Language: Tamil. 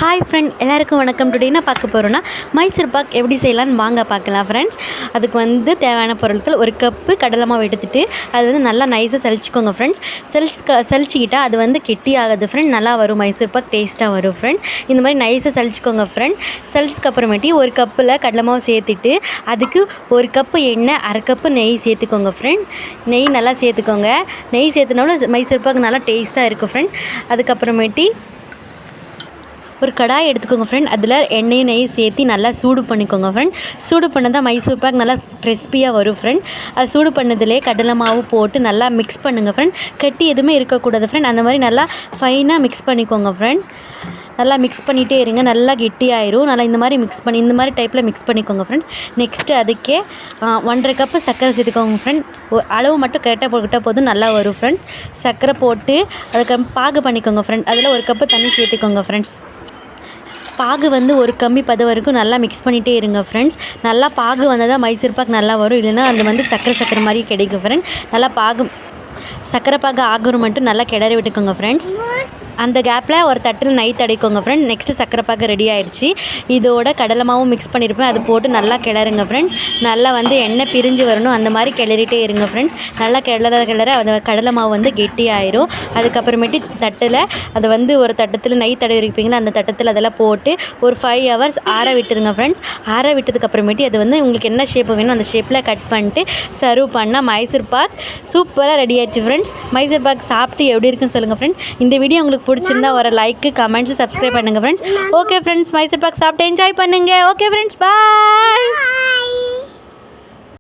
ஹாய் ஃப்ரெண்ட், எல்லாருக்கும் வணக்கம். டுடே என்ன பார்க்க போகிறோன்னா மைசூர் பாக் எப்படி செய்யலான்னு வாங்க பார்க்கலாம் ஃப்ரெண்ட்ஸ். அதுக்கு தேவையான பொருட்கள், ஒரு கப்பு கடலை மாவு எடுத்துகிட்டு அது நல்லா நைஸாக சலிச்சிக்கோங்க ஃப்ரெண்ட்ஸ். சலிச்சிக்கிட்டால் அது கெட்டி ஆகுது ஃப்ரெண்ட், நல்லா வரும் மைசூர் பாக், டேஸ்ட்டாக வரும் ஃப்ரெண்ட். இந்த மாதிரி நைஸாக சலிச்சிக்கோங்க ஃப்ரெண்ட். சலிச்சதுக்கப்புறமேட்டி ஒரு கப்பில் கடலை மாவு சேர்த்துட்டு அதுக்கு ஒரு கப்பு எண்ணெய், அரை கப்பு நெய் சேர்த்துக்கோங்க ஃப்ரெண்ட். நெய் நல்லா சேர்த்துக்கோங்க. நெய் சேர்த்துனாலும் மைசூர் பாக் நல்லா டேஸ்ட்டாக இருக்கும் ஃப்ரெண்ட். அதுக்கப்புறமேட்டி ஒரு கடாய் எடுத்துக்கோங்க ஃப்ரெண்ட். அதில் எண்ணெயும் நெய்யும் சேர்த்து நல்லா சூடு பண்ணிக்கோங்க ஃப்ரெண்ட். சூடு பண்ணதான் மைசூர் பாக் நல்லா கிறிஸ்பியாக வரும் ஃப்ரெண்ட். அது சூடு பண்ணதிலே கடலை மாவு போட்டு நல்லா மிக்ஸ் பண்ணுங்கள் ஃப்ரெண்ட். கட்டி எதுவுமே இருக்கக்கூடாது ஃப்ரெண்ட். அந்த மாதிரி நல்லா ஃபைனாக மிக்ஸ் பண்ணிக்கோங்க ஃப்ரெண்ட்ஸ். நல்லா மிக்ஸ் பண்ணிகிட்டே இருங்க, நல்லா கெட்டியாயிரும். நல்லா இந்த மாதிரி டைப்பில் மிக்ஸ் பண்ணிக்கோங்க ஃப்ரெண்ட். நெக்ஸ்ட்டு அதுக்கே 1.5 கப்பு சர்க்கரை சேர்த்துக்கோங்க ஃப்ரெண்ட். அளவு மட்டும் கரெக்டாக போட்டுக்கிட்டால் போதும், நல்லா வரும் ஃப்ரெண்ட்ஸ். சர்க்கரை போட்டு அதுக்கு பாகு பண்ணிக்கோங்க ஃப்ரெண்ட். அதில் ஒரு கப்பு தண்ணி சேர்த்துக்கோங்க ஃப்ரெண்ட்ஸ். பாகு ஒரு கம்மி பதம் வரைக்கும் நல்லா மிக்ஸ் பண்ணிகிட்டே இருங்க ஃப்ரெண்ட்ஸ். நல்லா பாகு வந்தால் தான் மைசூர் பாக் நல்லா வரும், இல்லைன்னா அது சக்கரை மாதிரி கிடைக்கும் ஃப்ரெண்ட். நல்லா சக்கரை பாகு ஆகுற மட்டும் நல்லா கிளறி விட்டுக்கோங்க ஃப்ரெண்ட்ஸ். அந்த கேப்பில் ஒரு தட்டில் நெய் தடவிக்கோங்க ஃப்ரெண்ட். நெக்ஸ்ட்டு சக்கரை பாகு ரெடி ஆகிடுச்சு. இதோட கடலை மாவும் மிக்ஸ் பண்ணியிருப்பேன், அது போட்டு நல்லா கிளறுங்க ஃப்ரெண்ட்ஸ். நல்லா எண்ணெய் பிரிஞ்சு வரணும், அந்த மாதிரி கிளறிட்டே இருங்க ஃப்ரெண்ட்ஸ். நல்லா கிளற அந்த கடலை மாவு கெட்டி ஆயிரும். அதுக்கப்புறமேட்டு தட்டில் அதை ஒரு தட்டத்தில் நெய் தடவி இருப்பீங்களா, அந்த தட்டத்தில் அதெல்லாம் போட்டு ஒரு 5 hours ஆற விட்டுருங்க ஃப்ரெண்ட்ஸ். ஆற விட்டதுக்கப்புறமேட்டு அது உங்களுக்கு என்ன ஷேப்பு வேணும் அந்த ஷேப்பில் கட் பண்ணிட்டு சர்வ் பண்ணால் மைசூர் பாக் சூப்பராக ரெடி ஆயிடுச்சு ஃப்ரெண்ட்ஸ். மைசூர் பாக் சாப்பிட்டு எப்படி இருக்குன்னு சொல்லுங்கள் ஃப்ரெண்ட்ஸ். இந்த வீடியோ உங்களுக்கு பிடிச்சிருந்தா ஒரு லைக், கமெண்ட்ஸ், சப்ஸ்கிரைப் பண்ணுங்கள் friends. Okay friends, Mysore pak சாப்பிட்டு என்ஜாய் பண்ணுங்கள். ஓகே ஃப்ரெண்ட்ஸ், பாய்.